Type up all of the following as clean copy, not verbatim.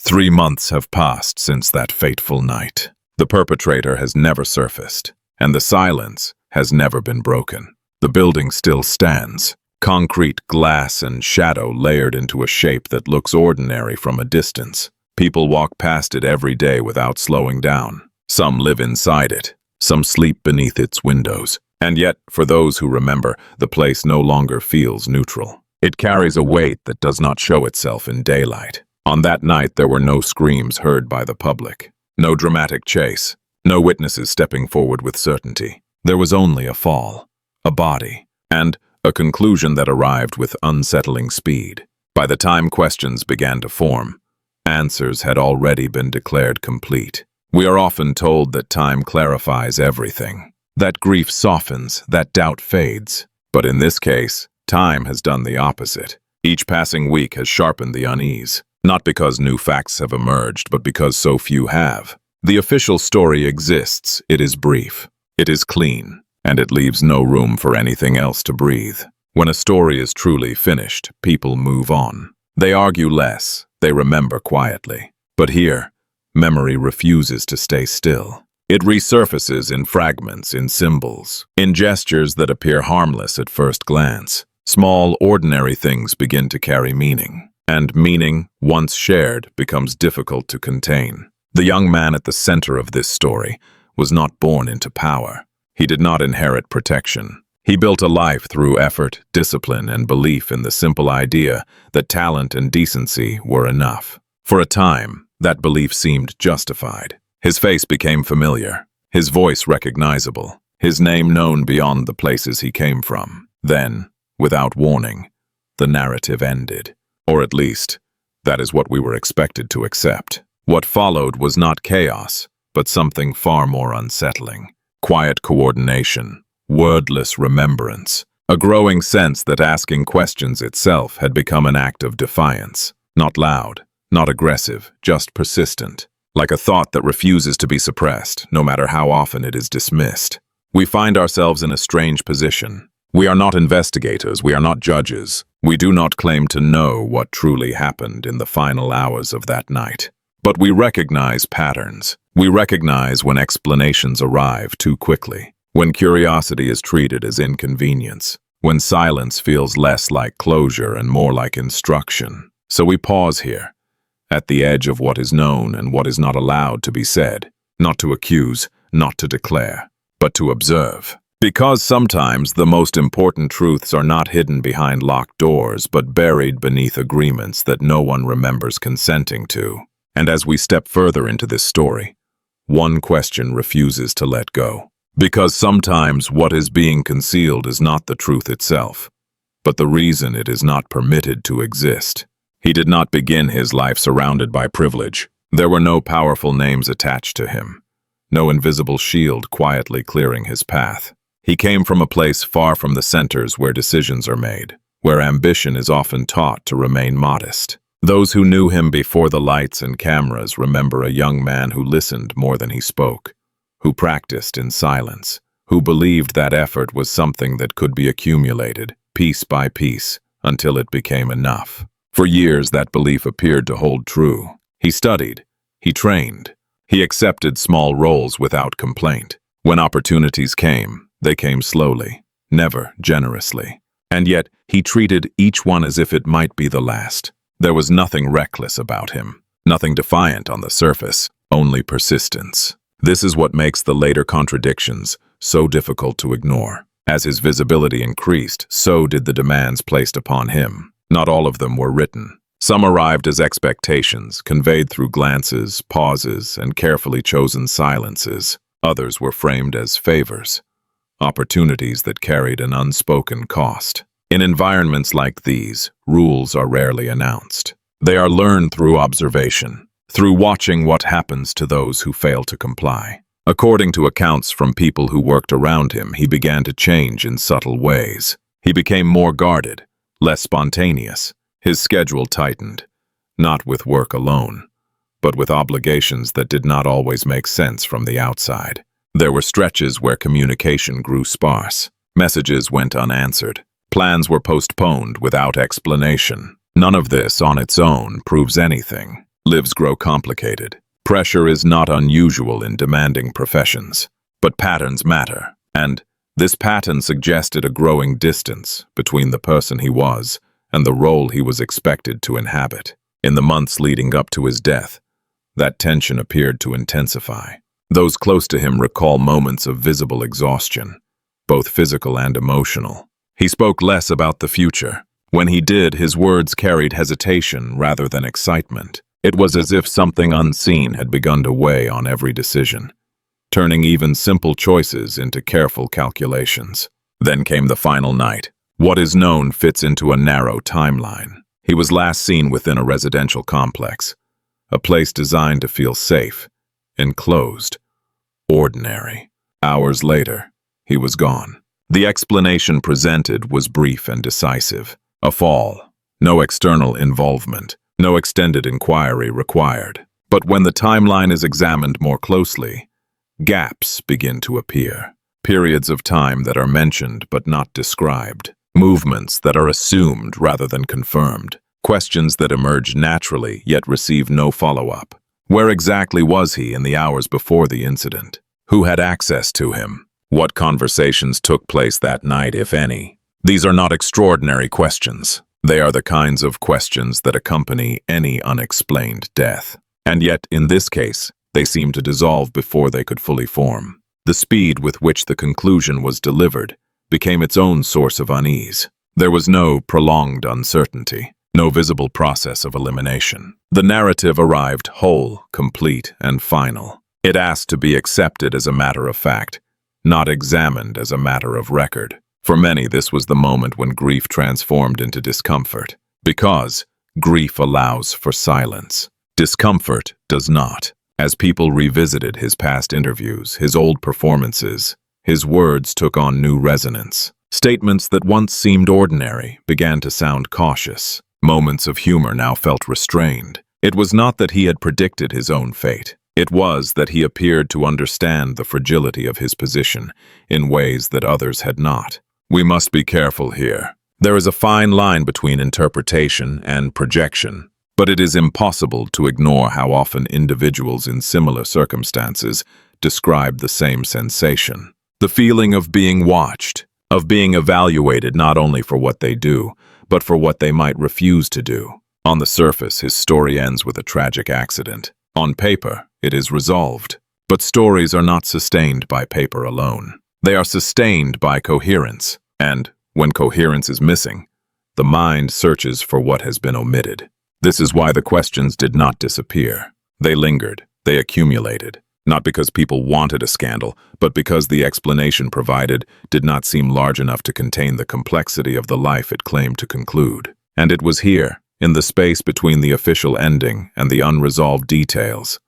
3 months have passed since that fateful night. The perpetrator has never surfaced, and the silence has never been broken. The building still stands, concrete, glass, and shadow layered into a shape that looks ordinary from a distance. People walk past it every day without slowing down. Some live inside it, some sleep beneath its windows. And yet, for those who remember, the place no longer feels neutral. It carries a weight that does not show itself in daylight. On that night, there were no screams heard by the public, no dramatic chase, no witnesses stepping forward with certainty. There was only a fall, a body, and a conclusion that arrived with unsettling speed. By the time questions began to form, answers had already been declared complete. We are often told that time clarifies everything, that grief softens, that doubt fades. But in this case, time has done the opposite. Each passing week has sharpened the unease, not because new facts have emerged, but because so few have. The official story exists, it is brief, it is clean, and it leaves no room for anything else to breathe. When a story is truly finished, people move on. They argue less, they remember quietly. But here, memory refuses to stay still. It resurfaces in fragments, in symbols, in gestures that appear harmless at first glance. Small, ordinary things begin to carry meaning, and meaning, once shared, becomes difficult to contain. The young man at the center of this story was not born into power. He did not inherit protection. He built a life through effort, discipline, and belief in the simple idea that talent and decency were enough. For a time, that belief seemed justified. His face became familiar, his voice recognizable, his name known beyond the places he came from. Then, without warning, the narrative ended. Or at least, that is what we were expected to accept. What followed was not chaos, but something far more unsettling. Quiet coordination, wordless remembrance, a growing sense that asking questions itself had become an act of defiance. Not loud, not aggressive, just persistent. Like a thought that refuses to be suppressed, no matter how often it is dismissed. We find ourselves in a strange position. We are not investigators, we are not judges. We do not claim to know what truly happened in the final hours of that night. But we recognize patterns. We recognize when explanations arrive too quickly, when curiosity is treated as inconvenience, when silence feels less like closure and more like instruction. So we pause here, at the edge of what is known and what is not allowed to be said, not to accuse, not to declare, but to observe. Because sometimes the most important truths are not hidden behind locked doors, but buried beneath agreements that no one remembers consenting to. And as we step further into this story, one question refuses to let go. Because sometimes what is being concealed is not the truth itself, but the reason it is not permitted to exist. He did not begin his life surrounded by privilege. There were no powerful names attached to him, no invisible shield quietly clearing his path. He came from a place far from the centers where decisions are made, where ambition is often taught to remain modest. Those who knew him before the lights and cameras remember a young man who listened more than he spoke, who practiced in silence, who believed that effort was something that could be accumulated, piece by piece, until it became enough. For years, that belief appeared to hold true. He studied, he trained, he accepted small roles without complaint. When opportunities came, they came slowly, never generously. And yet, he treated each one as if it might be the last. There was nothing reckless about him, nothing defiant on the surface, only persistence. This is what makes the later contradictions so difficult to ignore. As his visibility increased, so did the demands placed upon him. Not all of them were written. Some arrived as expectations, conveyed through glances, pauses, and carefully chosen silences. Others were framed as favors, opportunities that carried an unspoken cost. In environments like these, rules are rarely announced. They are learned through observation, through watching what happens to those who fail to comply. According to accounts from people who worked around him, he began to change in subtle ways. He became more guarded, less spontaneous. His schedule tightened, not with work alone, but with obligations that did not always make sense from the outside. There were stretches where communication grew sparse. Messages went unanswered. Plans were postponed without explanation. None of this on its own proves anything. Lives grow complicated. Pressure is not unusual in demanding professions. But patterns matter, and this pattern suggested a growing distance between the person he was and the role he was expected to inhabit. In the months leading up to his death, that tension appeared to intensify. Those close to him recall moments of visible exhaustion, both physical and emotional. He spoke less about the future. When he did, his words carried hesitation rather than excitement. It was as if something unseen had begun to weigh on every decision, turning even simple choices into careful calculations. Then came the final night. What is known fits into a narrow timeline. He was last seen within a residential complex, a place designed to feel safe, enclosed, ordinary. Hours later, he was gone. The explanation presented was brief and decisive. A fall, no external involvement, no extended inquiry required. But when the timeline is examined more closely, gaps begin to appear. Periods of time that are mentioned but not described. Movements that are assumed rather than confirmed. Questions that emerge naturally yet receive no follow-up. Where exactly was he in the hours before the incident? Who had access to him? What conversations took place that night, if any? These are not extraordinary questions. They are the kinds of questions that accompany any unexplained death. And yet, in this case, they seem to dissolve before they could fully form. The speed with which the conclusion was delivered became its own source of unease. There was no prolonged uncertainty, no visible process of elimination. The narrative arrived whole, complete, and final. It asked to be accepted as a matter of fact, not examined as a matter of record. For many, this was the moment when grief transformed into discomfort, because grief allows for silence. Discomfort does not. As people revisited his past interviews, his old performances, his words took on new resonance. Statements that once seemed ordinary began to sound cautious. Moments of humor now felt restrained. It was not that he had predicted his own fate. It was that he appeared to understand the fragility of his position in ways that others had not. We must be careful here. There is a fine line between interpretation and projection, but it is impossible to ignore how often individuals in similar circumstances describe the same sensation. The feeling of being watched, of being evaluated not only for what they do, but for what they might refuse to do. On the surface, his story ends with a tragic accident. On paper, it is resolved. But stories are not sustained by paper alone. They are sustained by coherence, and when coherence is missing, the mind searches for what has been omitted. This is why the questions did not disappear. They lingered, they accumulated, not because people wanted a scandal, but because the explanation provided did not seem large enough to contain the complexity of the life it claimed to conclude. And it was here, in the space between the official ending and the unresolved details,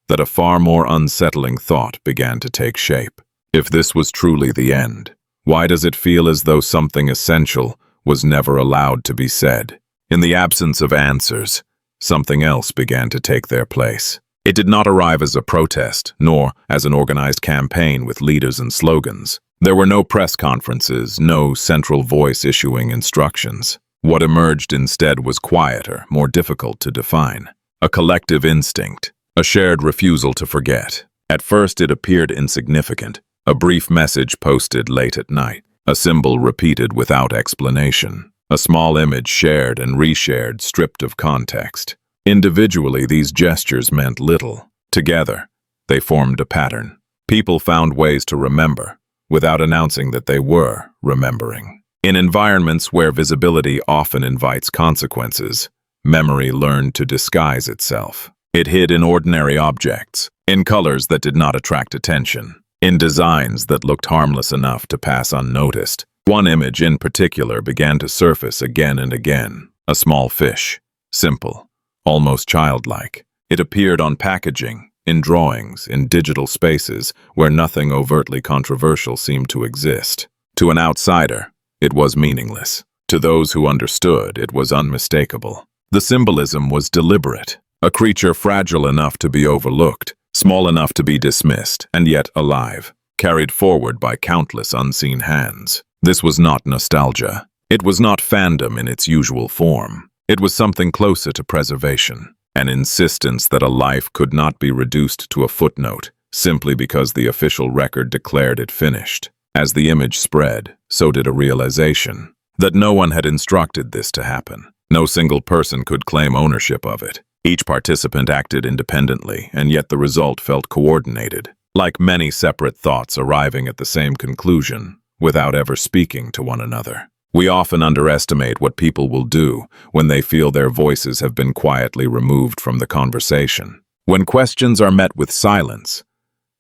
that a far more unsettling thought began to take shape. If this was truly the end, why does it feel as though something essential was never allowed to be said? In the absence of answers, something else began to take their place. It did not arrive as a protest, nor as an organized campaign with leaders and slogans. There were no press conferences, no central voice issuing instructions. What emerged instead was quieter, more difficult to define. A collective instinct, a shared refusal to forget. At first it appeared insignificant, a brief message posted late at night, a symbol repeated without explanation, a small image shared and reshared stripped of context. Individually, these gestures meant little. Together, they formed a pattern. People found ways to remember, without announcing that they were remembering. In environments where visibility often invites consequences, memory learned to disguise itself. It hid in ordinary objects, in colors that did not attract attention, in designs that looked harmless enough to pass unnoticed. One image in particular began to surface again and again. A small fish, simple, almost childlike. It appeared on packaging, in drawings, in digital spaces where nothing overtly controversial seemed to exist. To an outsider, it was meaningless. To those who understood, it was unmistakable. The symbolism was deliberate. A creature fragile enough to be overlooked, small enough to be dismissed, and yet alive, carried forward by countless unseen hands. This was not nostalgia. It was not fandom in its usual form. It was something closer to preservation. an insistence that a life could not be reduced to a footnote simply because the official record declared it finished. As the image spread, so did a realization that no one had instructed this to happen. No single person could claim ownership of it. Each participant acted independently, and yet the result felt coordinated, like many separate thoughts arriving at the same conclusion without ever speaking to one another. We often underestimate what people will do when they feel their voices have been quietly removed from the conversation. When questions are met with silence,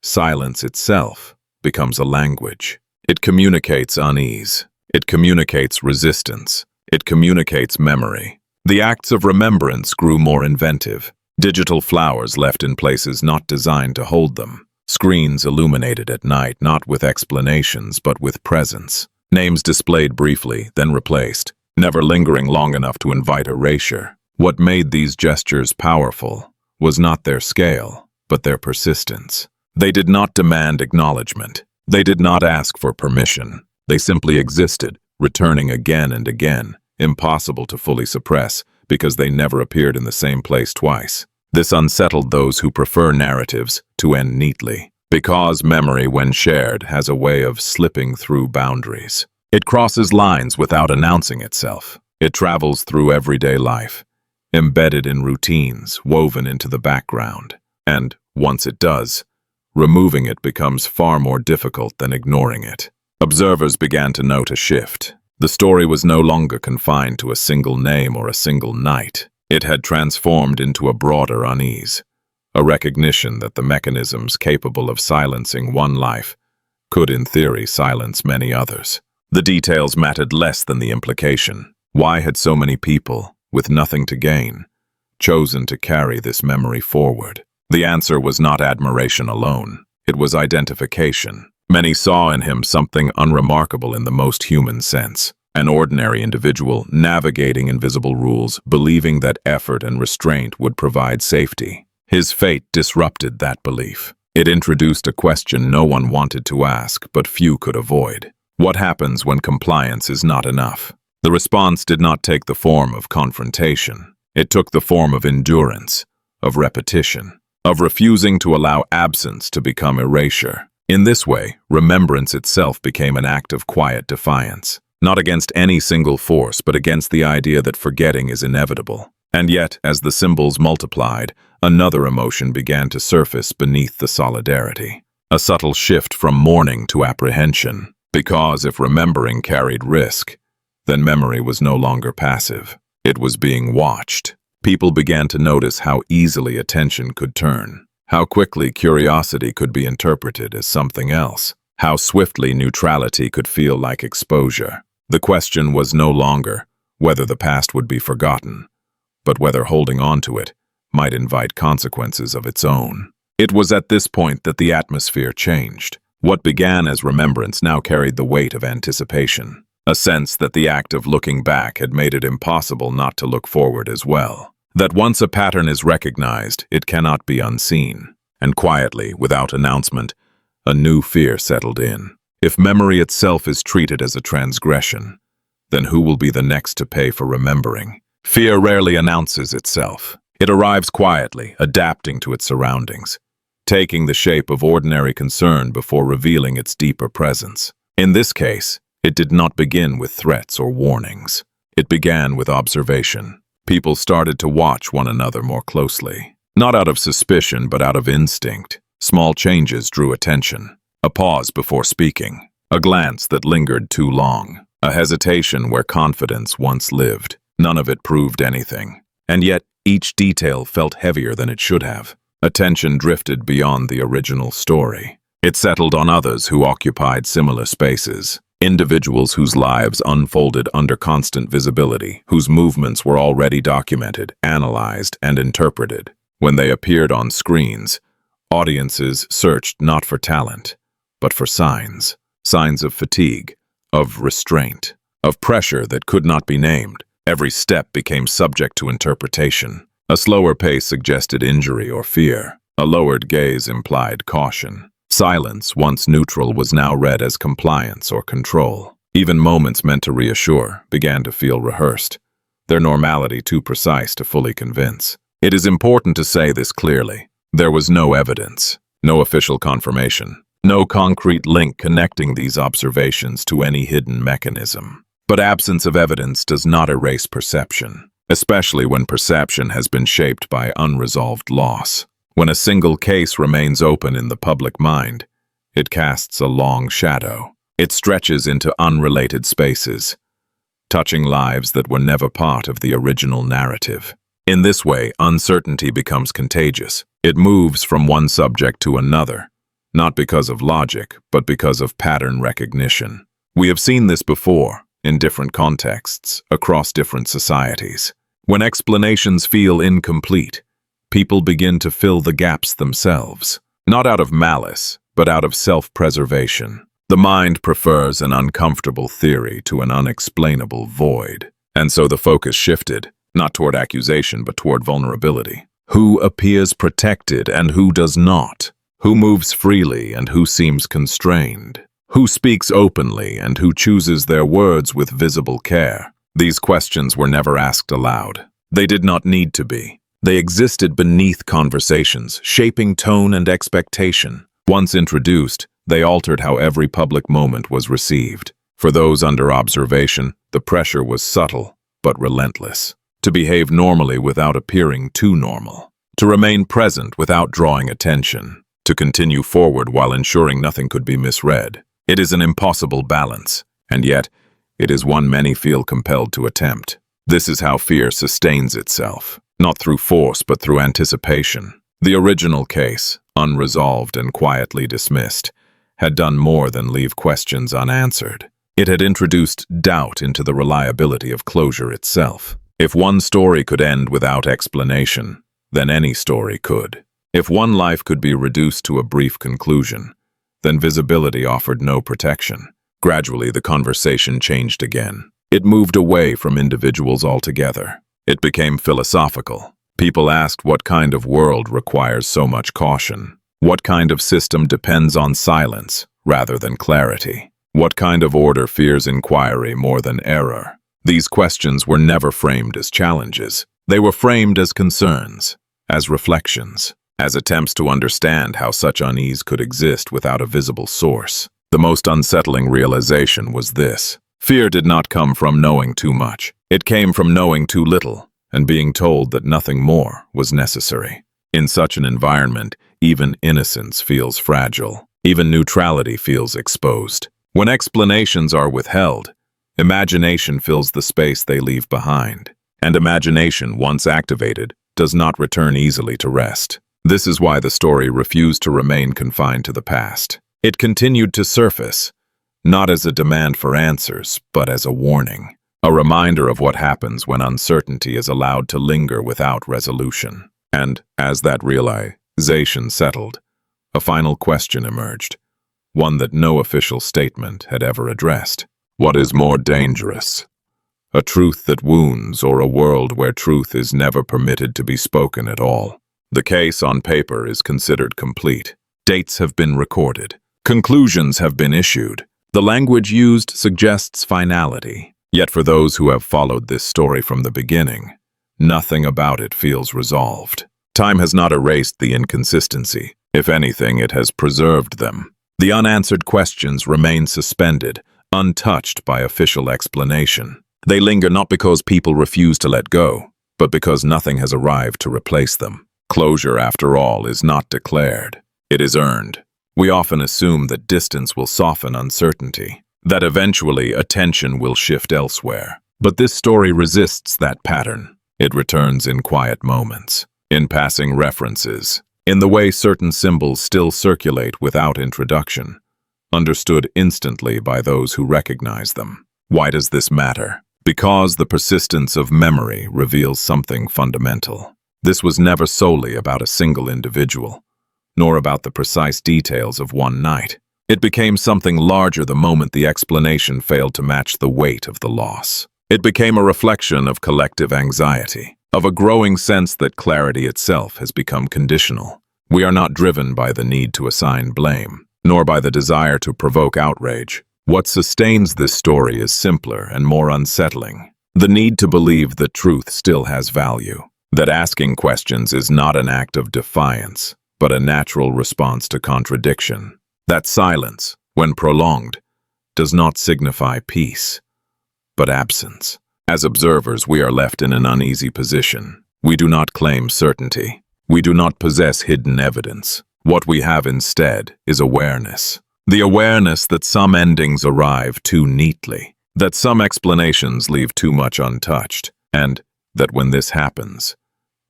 silence itself becomes a language. It communicates unease. It communicates resistance. It communicates memory. The acts of remembrance grew more inventive. Digital flowers left in places not designed to hold them. Screens illuminated at night, not with explanations, but with presence. Names displayed briefly, then replaced, never lingering long enough to invite erasure. What made these gestures powerful was not their scale, but their persistence. They did not demand acknowledgement. They did not ask for permission. They simply existed, returning again and again, impossible to fully suppress because they never appeared in the same place twice. This unsettled those who prefer narratives to end neatly, because memory, when shared, has a way of slipping through boundaries. It crosses lines without announcing itself. It travels through everyday life, embedded in routines, woven into the background. And, once it does, removing it becomes far more difficult than ignoring it. Observers began to note a shift. The story was no longer confined to a single name or a single night. It had transformed into a broader unease, a recognition that the mechanisms capable of silencing one life could, in theory, silence many others. The details mattered less than the implication. Why had so many people, with nothing to gain, chosen to carry this memory forward? The answer was not admiration alone. It was identification. Many saw in him something unremarkable in the most human sense. An ordinary individual navigating invisible rules, believing that effort and restraint would provide safety. His fate disrupted that belief. It introduced a question no one wanted to ask, but few could avoid. What happens when compliance is not enough? The response did not take the form of confrontation. It took the form of endurance, of repetition, of refusing to allow absence to become erasure. In this way, remembrance itself became an act of quiet defiance, not against any single force, but against the idea that forgetting is inevitable. And yet, as the symbols multiplied, another emotion began to surface beneath the solidarity. A subtle shift from mourning to apprehension, because if remembering carried risk, then memory was no longer passive. It was being watched. People began to notice how easily attention could turn, how quickly curiosity could be interpreted as something else, how swiftly neutrality could feel like exposure. The question was no longer whether the past would be forgotten, but whether holding on to it might invite consequences of its own. It was at this point that the atmosphere changed. What began as remembrance now carried the weight of anticipation, a sense that the act of looking back had made it impossible not to look forward as well. That once a pattern is recognized, it cannot be unseen. And quietly, without announcement, a new fear settled in. If memory itself is treated as a transgression, then who will be the next to pay for remembering? Fear rarely announces itself. It arrives quietly, adapting to its surroundings, taking the shape of ordinary concern before revealing its deeper presence. In this case, it did not begin with threats or warnings. It began with observation. People started to watch one another more closely. Not out of suspicion, but out of instinct. Small changes drew attention. A pause before speaking. A glance that lingered too long. A hesitation where confidence once lived. None of it proved anything. And yet, each detail felt heavier than it should have. Attention drifted beyond the original story. It settled on others who occupied similar spaces. Individuals whose lives unfolded under constant visibility, whose movements were already documented, analyzed, and interpreted. When they appeared on screens, audiences searched not for talent, but for signs. Signs of fatigue, of restraint, of pressure that could not be named. Every step became subject to interpretation. A slower pace suggested injury or fear. A lowered gaze implied caution. Silence, once neutral, was now read as compliance or control. Even moments meant to reassure began to feel rehearsed, their normality too precise to fully convince. It is important to say this clearly. There was no evidence, no official confirmation, no concrete link connecting these observations to any hidden mechanism. But absence of evidence does not erase perception, especially when perception has been shaped by unresolved loss. When a single case remains open in the public mind, it casts a long shadow. It stretches into unrelated spaces, touching lives that were never part of the original narrative. In this way, uncertainty becomes contagious. It moves from one subject to another, not because of logic, but because of pattern recognition. We have seen this before, in different contexts, across different societies. When explanations feel incomplete, people begin to fill the gaps themselves, not out of malice, but out of self-preservation. The mind prefers an uncomfortable theory to an unexplainable void, and so the focus shifted, not toward accusation but toward vulnerability. Who appears protected and who does not? Who moves freely and who seems constrained? Who speaks openly and who chooses their words with visible care? These questions were never asked aloud. They did not need to be. They existed beneath conversations, shaping tone and expectation. Once introduced, they altered how every public moment was received. For those under observation, the pressure was subtle but relentless. To behave normally without appearing too normal. To remain present without drawing attention. To continue forward while ensuring nothing could be misread. It is an impossible balance, and yet it is one many feel compelled to attempt. This is how fear sustains itself, not through force but through anticipation. The original case, unresolved and quietly dismissed, had done more than leave questions unanswered. It had introduced doubt into the reliability of closure itself. If one story could end without explanation, then any story could. If one life could be reduced to a brief conclusion, then visibility offered no protection. Gradually, the conversation changed again. It moved away from individuals altogether. It became philosophical. People asked what kind of world requires so much caution. What kind of system depends on silence rather than clarity? What kind of order fears inquiry more than error? These questions were never framed as challenges. They were framed as concerns, as reflections, as attempts to understand how such unease could exist without a visible source. The most unsettling realization was this. Fear did not come from knowing too much. It came from knowing too little and being told that nothing more was necessary. In such an environment, even innocence feels fragile. Even neutrality feels exposed. When explanations are withheld, imagination fills the space they leave behind. And imagination, once activated, does not return easily to rest. This is why the story refused to remain confined to the past. It continued to surface, not as a demand for answers, but as a warning. A reminder of what happens when uncertainty is allowed to linger without resolution. And, as that realization settled, a final question emerged, one that no official statement had ever addressed. What is more dangerous? A truth that wounds or a world where truth is never permitted to be spoken at all? The case on paper is considered complete. Dates have been recorded. Conclusions have been issued. The language used suggests finality. Yet for those who have followed this story from the beginning, nothing about it feels resolved. Time has not erased the inconsistency. If anything, it has preserved them. The unanswered questions remain suspended, untouched by official explanation. They linger not because people refuse to let go, but because nothing has arrived to replace them. Closure, after all, is not declared. It is earned. We often assume that distance will soften uncertainty, that eventually attention will shift elsewhere. But this story resists that pattern. It returns in quiet moments, in passing references, in the way certain symbols still circulate without introduction, understood instantly by those who recognize them. Why does this matter? Because the persistence of memory reveals something fundamental. This was never solely about a single individual, nor about the precise details of one night. It became something larger the moment the explanation failed to match the weight of the loss. It became a reflection of collective anxiety, of a growing sense that clarity itself has become conditional. We are not driven by the need to assign blame, nor by the desire to provoke outrage. What sustains this story is simpler and more unsettling. The need to believe that truth still has value. that asking questions is not an act of defiance, but a natural response to contradiction. That silence, when prolonged, does not signify peace, but absence. As observers, we are left in an uneasy position. We do not claim certainty. We do not possess hidden evidence. What we have instead is awareness. The awareness that some endings arrive too neatly, that some explanations leave too much untouched, and that when this happens,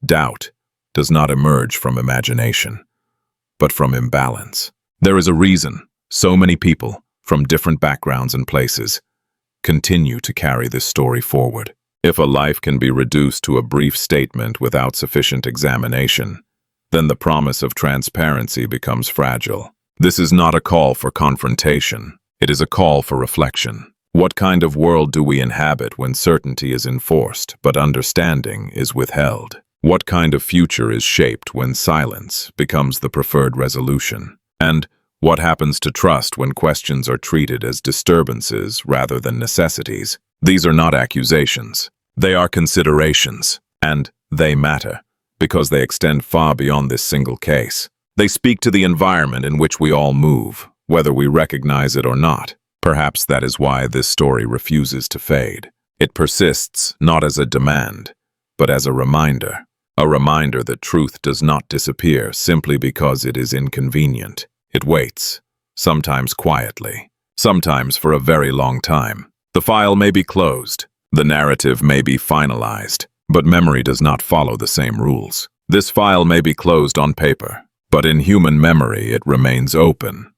doubt does not emerge from imagination, but from imbalance. There is a reason so many people, from different backgrounds and places, continue to carry this story forward. If a life can be reduced to a brief statement without sufficient examination, then the promise of transparency becomes fragile. This is not a call for confrontation. It is a call for reflection. What kind of world do we inhabit when certainty is enforced, but understanding is withheld? What kind of future is shaped when silence becomes the preferred resolution? And what happens to trust when questions are treated as disturbances rather than necessities? These are not accusations. They are considerations, and they matter, because they extend far beyond this single case. They speak to the environment in which we all move, whether we recognize it or not. Perhaps that is why this story refuses to fade. It persists not as a demand, but as a reminder that truth does not disappear simply because it is inconvenient. It waits, sometimes quietly, sometimes for a very long time. The file may be closed, the narrative may be finalized, but memory does not follow the same rules. This file may be closed on paper, but in human memory it remains open,